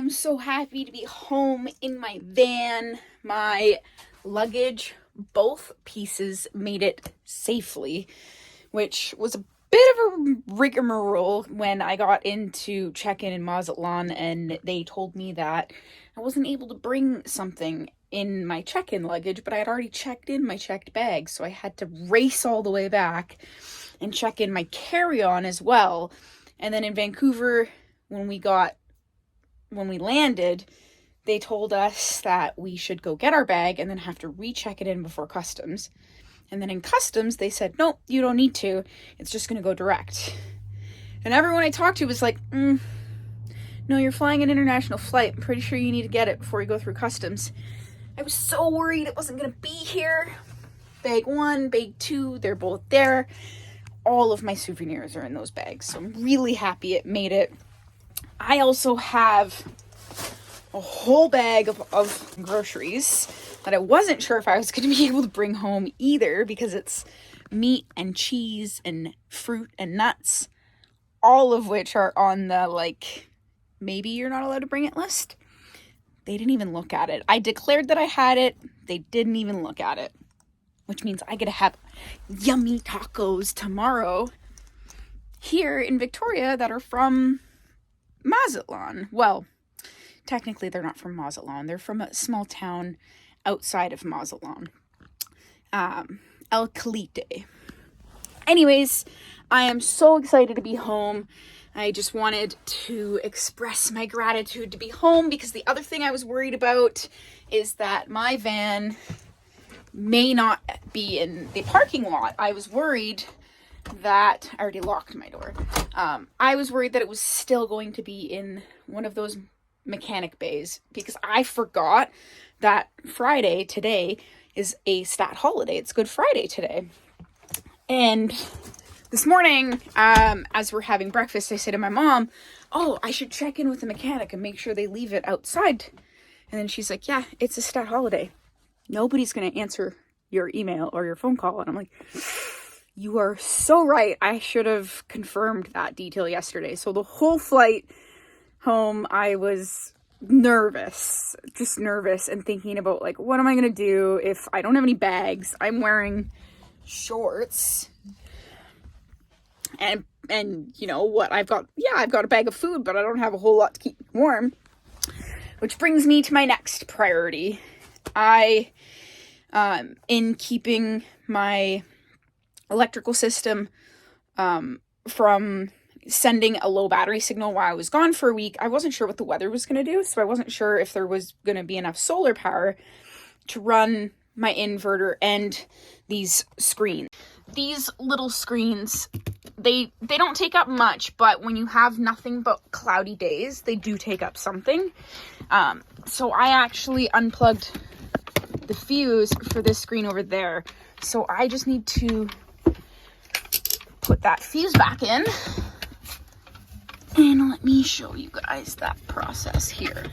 am so happy to be home in my van. My luggage, both pieces, made it safely, which was a bit of a rigmarole when I got into check-in in Mazatlan, and they told me that I wasn't able to bring something in my check-in luggage, but I had already checked in my checked bag, so I had to race all the way back and check in my carry-on as well. And then in Vancouver, when we landed, they told us that we should go get our bag and then have to recheck it in before customs. And then in customs, they said, nope, you don't need to. It's just going to go direct. And everyone I talked to was like, no, you're flying an international flight. I'm pretty sure you need to get it before you go through customs. I was so worried it wasn't going to be here. Bag 1, bag 2, they're both there. All of my souvenirs are in those bags. So I'm really happy it made it. I also have a whole bag of groceries that I wasn't sure if I was going to be able to bring home either, because it's meat and cheese and fruit and nuts, all of which are on the, maybe you're not allowed to bring it list. They didn't even look at it. I declared that I had it. They didn't even look at it, which means I get to have yummy tacos tomorrow here in Victoria that are from Mazatlan. Well, technically they're not from Mazatlan. They're from a small town outside of Mazatlan. El Calite. Anyways, I am so excited to be home. I just wanted to express my gratitude to be home, because the other thing I was worried about is that my van may not be in the parking lot. I was worried that I already locked my door. I was worried that it was still going to be in one of those mechanic bays, because I forgot that Friday today is a stat holiday. It's Good Friday today. And this morning, as we're having breakfast, I say to my mom, I should check in with the mechanic and make sure they leave it outside. And then she's like, yeah, it's a stat holiday. Nobody's going to answer your email or your phone call. And I'm like, you are so right. I should have confirmed that detail yesterday. So the whole flight home, I was nervous and thinking about, what am I going to do if I don't have any bags? I'm wearing shorts. And you know what, I've got a bag of food, but I don't have a whole lot to keep warm. Which brings me to my next priority. In keeping my electrical system from sending a low battery signal while I was gone for a week, I wasn't sure what the weather was going to do, so I wasn't sure if there was going to be enough solar power to run my inverter and these screens. These little screens, they don't take up much, but when you have nothing but cloudy days, they do take up something. So I actually unplugged the fuse for this screen over there. So I just need to put that fuse back in. And let me show you guys that process here.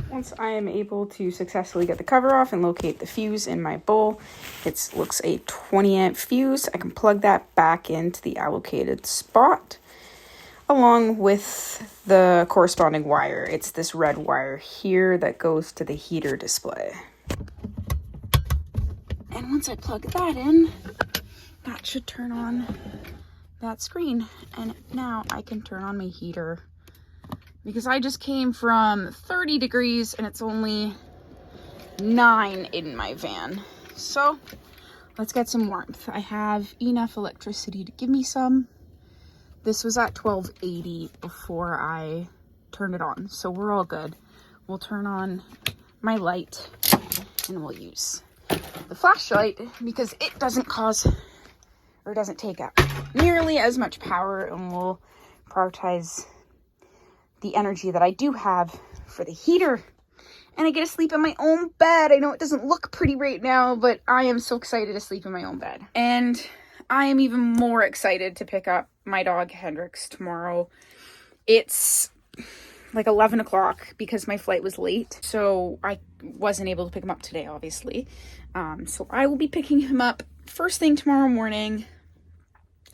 Once I am able to successfully get the cover off and locate the fuse in my bowl, it looks a 20 amp fuse. I can plug that back into the allocated spot along with the corresponding wire. It's this red wire here that goes to the heater display. And once I plug that in, that should turn on that screen. And now I can turn on my heater, because I just came from 30 degrees and it's only 9 in my van. So let's get some warmth. I have enough electricity to give me some. This was at 1280 before I turned it on, so we're all good. We'll turn on my light and we'll use the flashlight, because it doesn't take up nearly as much power, and we'll prioritize the energy that I do have for the heater. And I get to sleep in my own bed. I know it doesn't look pretty right now, but I am so excited to sleep in my own bed. And I am even more excited to pick up my dog Hendrix tomorrow. It's 11 o'clock because my flight was late, so I wasn't able to pick him up today, obviously. So I will be picking him up first thing tomorrow morning.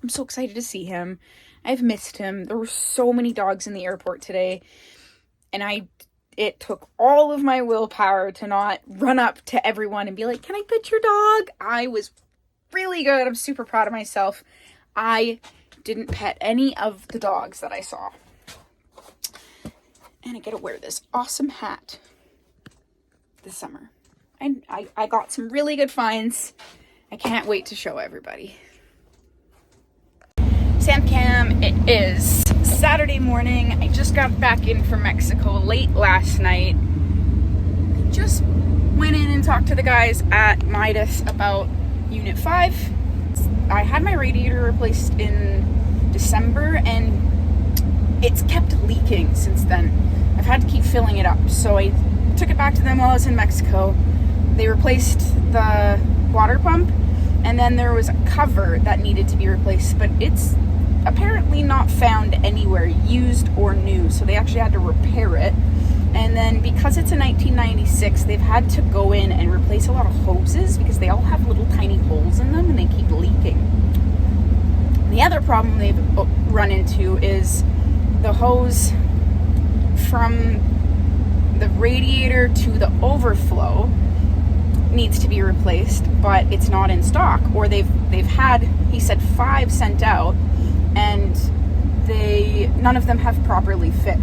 I'm so excited to see him. I've missed him. There were so many dogs in the airport today, and it took all of my willpower to not run up to everyone and be like, can I pet your dog? I was really good. I'm super proud of myself. I didn't pet any of the dogs that I saw. And I get to wear this awesome hat this summer. And I got some really good finds. I can't wait to show everybody. Sam Cam, it is Saturday morning. I just got back in from Mexico late last night. I just went in and talked to the guys at Midas about Unit 5. I had my radiator replaced in December and it's kept leaking since then. I've had to keep filling it up. So I took it back to them while I was in Mexico. They replaced the water pump and then there was a cover that needed to be replaced, but it's apparently not found anywhere used or new, so they actually had to repair it. And then because it's a 1996, they've had to go in and replace a lot of hoses because they all have little tiny holes in them and they keep leaking. The other problem they've run into is the hose from the radiator to the overflow needs to be replaced, but it's not in stock, or they've had, he said, 5 sent out and none of them have properly fit.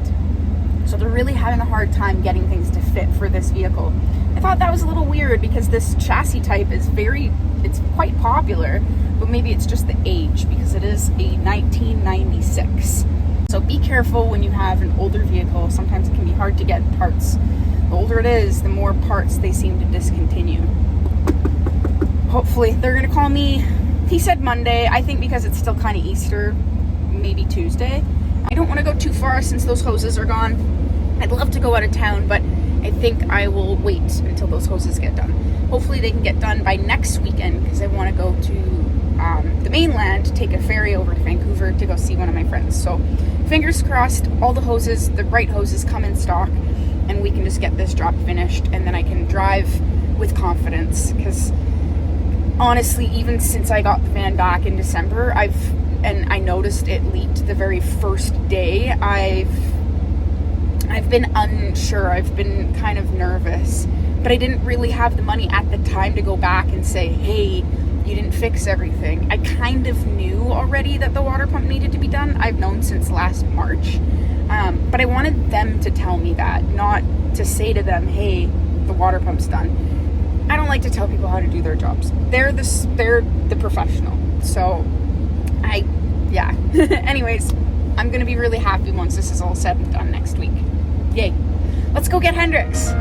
So they're really having a hard time getting things to fit for this vehicle. I thought that was a little weird because this chassis type is it's quite popular, but maybe it's just the age because it is a 1996. So be careful when you have an older vehicle. Sometimes it can be hard to get parts. The older it is, the more parts they seem to discontinue. Hopefully, they're gonna call me, he said Monday. I think because it's still kind of Easter, maybe Tuesday. I don't want to go too far since those hoses are gone. I'd love to go out of town, but I think I will wait until those hoses get done. Hopefully they can get done by next weekend because I want to go to the mainland, take a ferry over to Vancouver to go see one of my friends. So fingers crossed, all the hoses, the right hoses come in stock and we can just get this job finished and then I can drive with confidence because honestly, even since I got the van back in December, I noticed it leaked the very first day. I've been unsure. I've been kind of nervous, but I didn't really have the money at the time to go back and say, hey, you didn't fix everything. I kind of knew already that the water pump needed to be done. I've known since last March, but I wanted them to tell me that, not to say to them, hey, the water pump's done. I don't like to tell people how to do their jobs. They're the professional. So yeah. Anyways, I'm going to be really happy once this is all said and done next week. Yay. Let's go get Hendrix.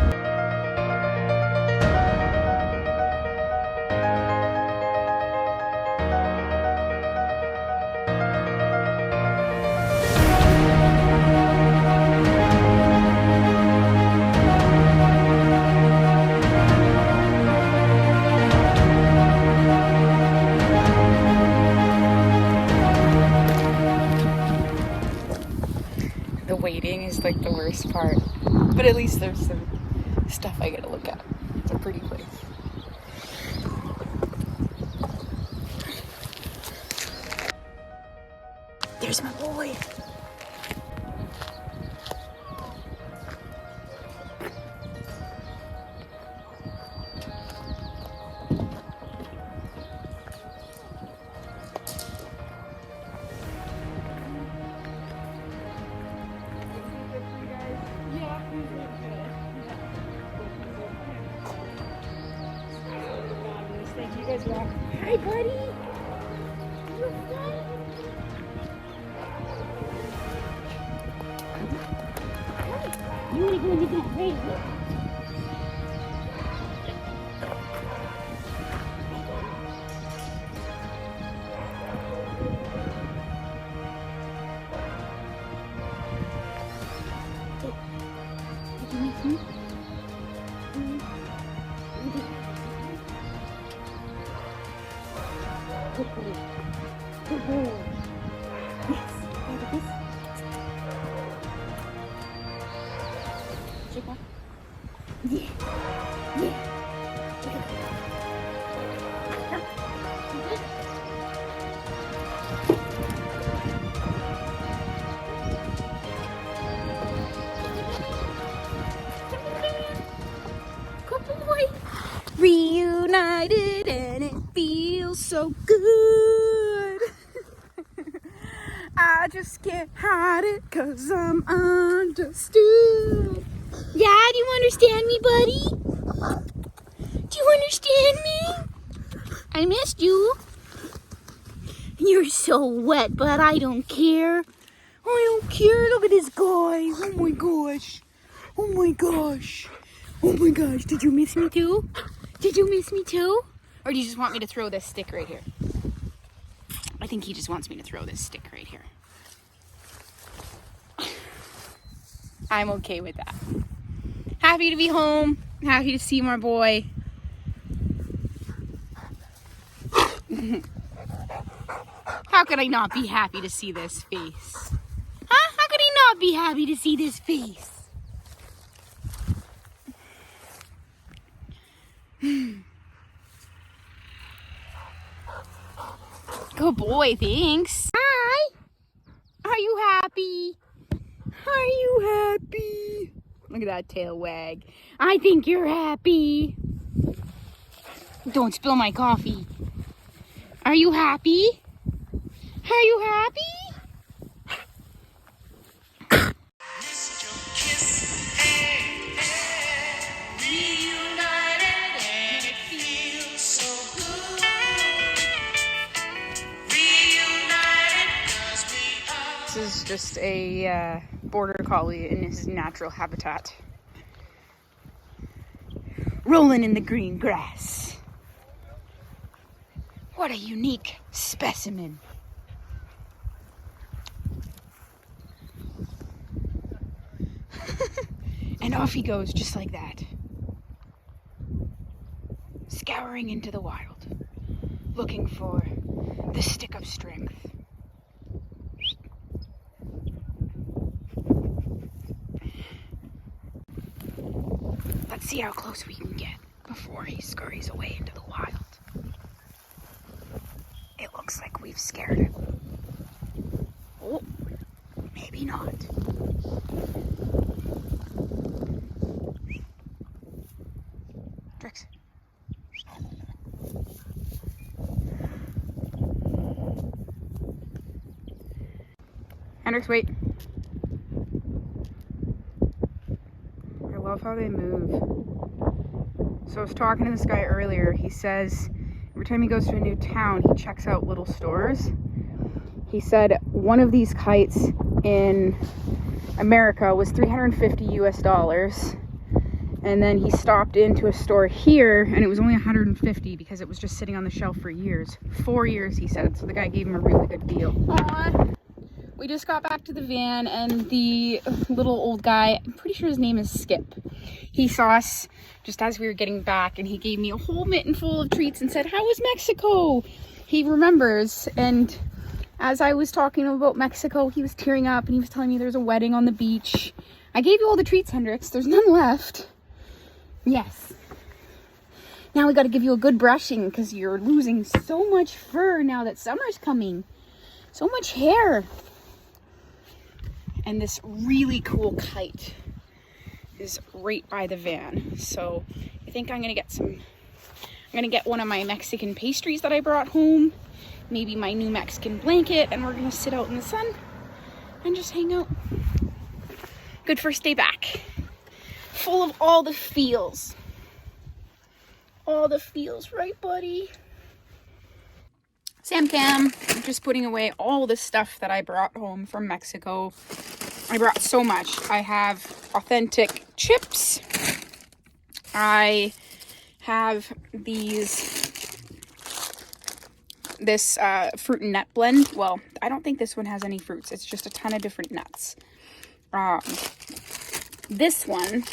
The waiting is like the worst part, but at least there's some stuff I get to look at. It's a pretty place. There's my boy. Thank you guys rock. Hi, buddy. You want to go into that rain? Good boy. Good boy. Yes. Look at this. Shake one. Yeah. Yeah. Look at that. Come. I just can't hide it 'cause I'm understood. Yeah, do you understand me, buddy? Do you understand me? I missed you. You're so wet, but I don't care. I don't care. Look at this guy. Oh my gosh. Oh my gosh. Oh my gosh. Did you miss me too? Did you miss me too? Or do you just want me to throw this stick right here? I think he just wants me to throw this stick right here. I'm okay with that. Happy to be home. Happy to see my boy. How could I not be happy to see this face? Huh? How could he not be happy to see this face? Good boy, thanks. Hi. Are you happy? Are you happy? Look at that tail wag. I think you're happy. Don't spill my coffee. Are you happy? Are you happy? This is just a border collie in his natural habitat. Rolling in the green grass. What a unique specimen. And off he goes just like that. Scouring into the wild. Looking for the stick of strength. Let's see how close we can get before he scurries away into the wild. It looks like we've scared him. Oh, maybe not. Drix. Hendrix, wait. I love how they move. So I was talking to this guy earlier. He says every time he goes to a new town, he checks out little stores. He said one of these kites in America was $350 US. And then he stopped into a store here and it was only $150 because it was just sitting on the shelf for years. 4 years, he said. So the guy gave him a really good deal. Aww. We just got back to the van and the little old guy, I'm pretty sure his name is Skip. He saw us just as we were getting back and he gave me a whole mitten full of treats and said, "How was Mexico?" He remembers, and as I was talking about Mexico, he was tearing up and he was telling me there's a wedding on the beach. I gave you all the treats, Hendrix. There's none left. Yes. Now we got to give you a good brushing because you're losing so much fur now that summer's coming. So much hair. And this really cool kite is right by the van. So I think I'm going to get one of my Mexican pastries that I brought home. Maybe my new Mexican blanket. And we're going to sit out in the sun and just hang out. Good first day back. Full of all the feels. All the feels, right, buddy? Sam Cam, I'm just putting away all the stuff that I brought home from Mexico. I brought so much. I have authentic chips. I have this fruit and nut blend. Well, I don't think this one has any fruits. It's just a ton of different nuts. This one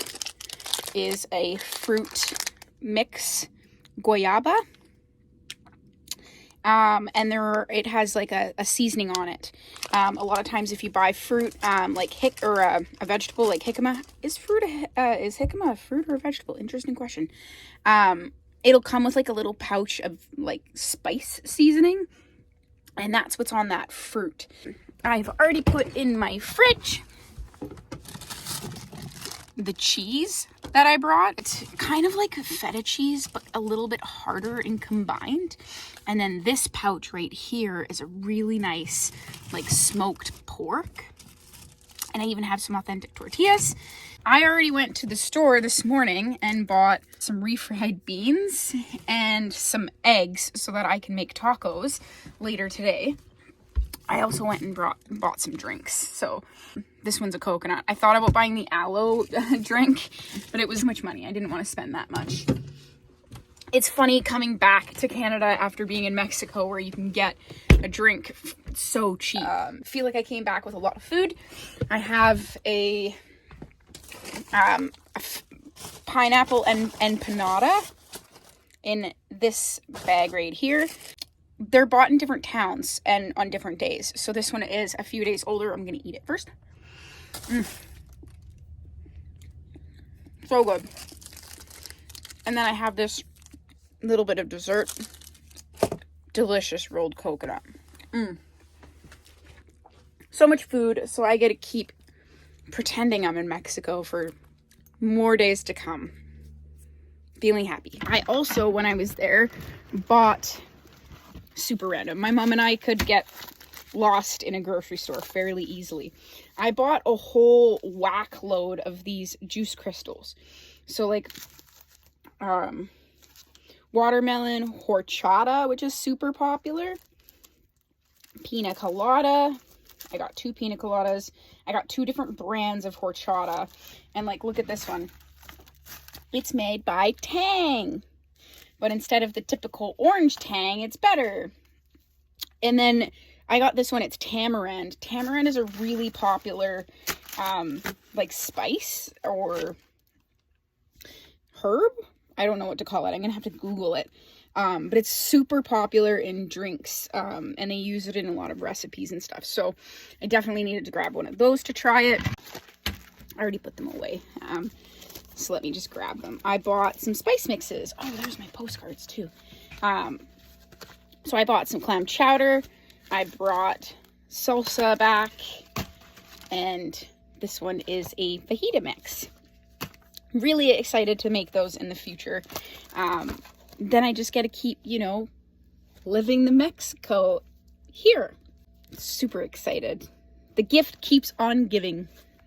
is a fruit mix guayaba. And it has like a seasoning on it. A lot of times if you buy fruit, like a vegetable like jicama, is jicama a fruit or a vegetable? Interesting question. It'll come with like a little pouch of like spice seasoning, and that's what's on that fruit. I've already put in my fridge the cheese that I brought. It's kind of like a feta cheese, but a little bit harder and combined. And then this pouch right here is a really nice, like, smoked pork. And I even have some authentic tortillas. I already went to the store this morning and bought some refried beans and some eggs so that I can make tacos later today. I also went and bought some drinks. So this one's a coconut. I thought about buying the aloe drink, but it was too much money. I didn't want to spend that much. It's funny coming back to Canada after being in Mexico where you can get a drink so cheap. I feel like I came back with a lot of food. I have a pineapple and empanada in this bag right here. They're bought in different towns and on different days. So this one is a few days older. I'm going to eat it first. So good. And then I have this little bit of dessert. Delicious rolled coconut. So much food. So I get to keep pretending I'm in Mexico for more days to come. Feeling happy. I also, when I was there, bought... super random. My mom and I could get lost in a grocery store fairly easily. I bought a whole whack load of these juice crystals. So like watermelon horchata, which is super popular. Pina colada. I got 2 pina coladas. I got 2 different brands of horchata. And like, look at this one. It's made by Tang. But instead of the typical orange tang, it's better. And then I got this one. It's tamarind. Tamarind is a really popular, like, spice or herb. I don't know what to call it. I'm going to have to Google it. But it's super popular in drinks. And they use it in a lot of recipes and stuff. So I definitely needed to grab one of those to try it. I already put them away. So let me just grab them. I bought some spice mixes. Oh, there's my postcards too. So I bought some clam chowder. I brought salsa back. And this one is a fajita mix. Really excited to make those in the future. Then I just get to keep, you know, living the Mexico here. Super excited. The gift keeps on giving.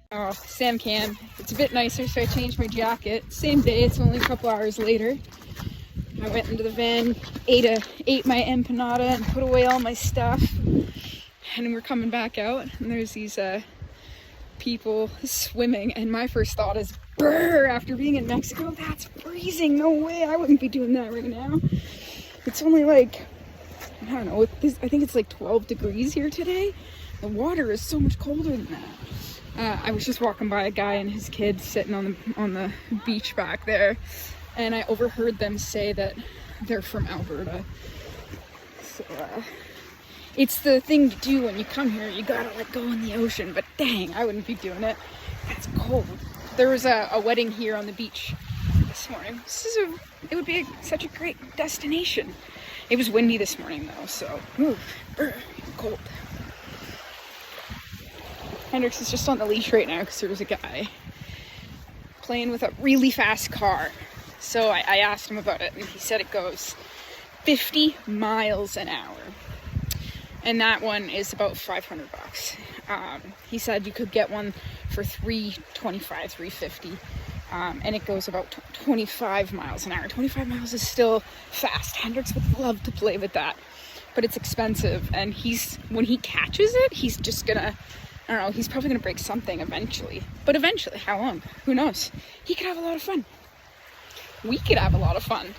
Oh, Sam Cam. It's a bit nicer, so I changed my jacket. Same day, it's only a couple hours later. I went into the van, ate my empanada, and put away all my stuff. And we're coming back out, and there's these people swimming, and my first thought is, brr, after being in Mexico, that's freezing. No way, I wouldn't be doing that right now. It's only like, I don't know, I think it's like 12 degrees here today. The water is so much colder than that. I was just walking by a guy and his kids sitting on the beach back there, and I overheard them say that they're from Alberta. So it's the thing to do when you come here. You gotta let go in the ocean, but dang, I wouldn't be doing it. It's cold. There was a wedding here on the beach this morning. It would be such a great destination. It was windy this morning though, so cold. Hendrix is just on the leash right now because there was a guy playing with a really fast car. So I asked him about it, and he said it goes 50 miles an hour. And that one is about $500. He said you could get one for $325, $350. And it goes about 25 miles an hour. 25 miles is still fast. Hendrix would love to play with that, but it's expensive. And when he catches it, he's just gonna, I don't know, he's probably gonna break something eventually. But eventually, how long? Who knows? He could have a lot of fun. We could have a lot of fun.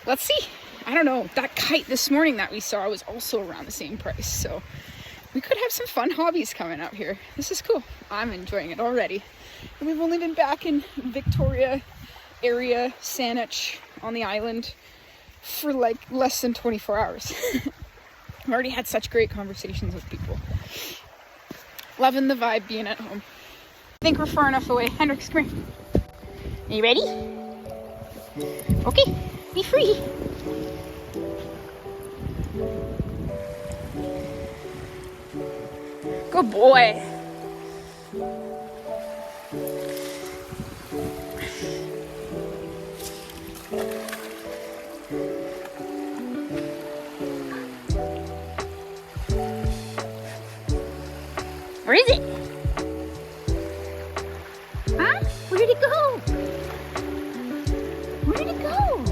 Let's see. I don't know. That kite this morning that we saw was also around the same price. So we could have some fun hobbies coming out here. This is cool. I'm enjoying it already. And we've only been back in Victoria area, Saanich on the island for like less than 24 hours. I've already had such great conversations with people. Loving the vibe being at home. I think we're far enough away. Hendrix, come here. Are you ready? Okay, be free. Good boy. is it? Huh? Where did it go? Where did it go?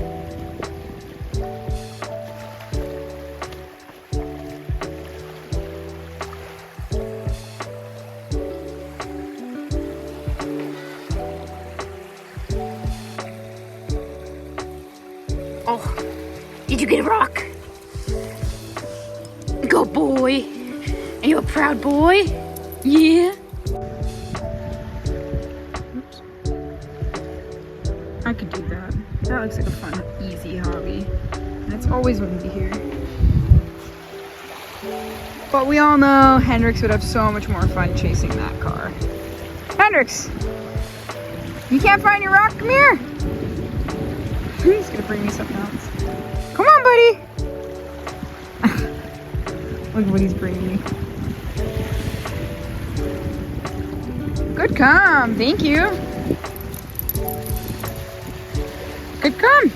Oh, did you get a rock? Good boy. Are you a proud boy? Yeah. Oops. I could do that. That looks like a fun, easy hobby. And it's always windy here. But we all know Hendrix would have so much more fun chasing that car. Hendrix! You can't find your rock? Come here! He's gonna bring me something else. Come on, buddy! Look what he's bringing me. Good come, thank you. Good come.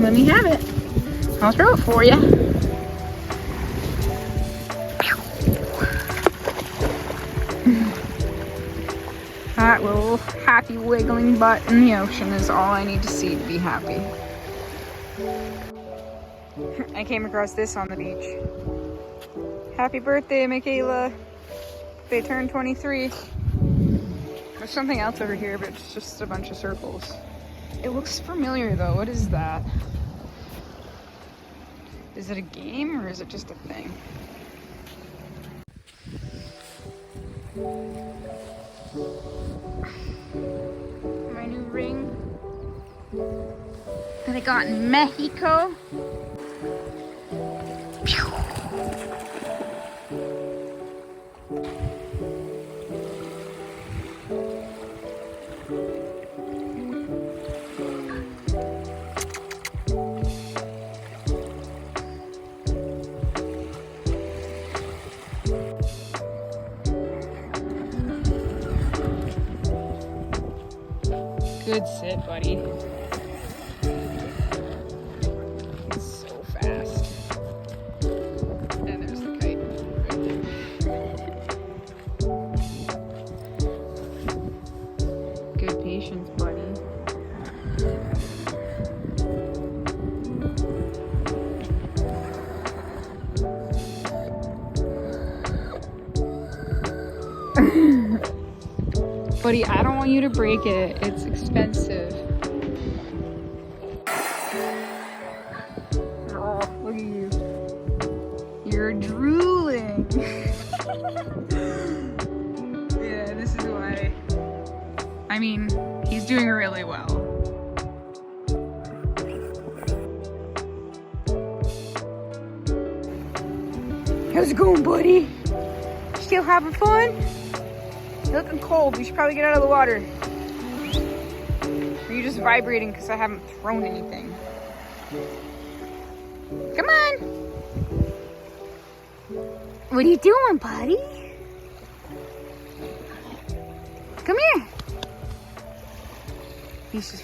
Let me have it. I'll throw it for you. That little happy wiggling butt in the ocean is all I need to see to be happy. I came across this on the beach. Happy birthday, Michaela. They turned 23. There's something else over here, but it's just a bunch of circles. It looks familiar though. What is that? Is it a game or is it just a thing? My new ring that I got in Mexico. Good sit, buddy. It's so fast. And there's the kite right there. Good patience, buddy. Buddy, I don't want you to break it. It's expensive. Oh, look at you. You're drooling. Yeah, this is why. I mean, he's doing really well. How's it going, buddy? Still having fun? You're looking cold. We should probably get out of the water. Are you just vibrating because I haven't thrown anything? Come on. What are you doing, buddy? Come here. He's just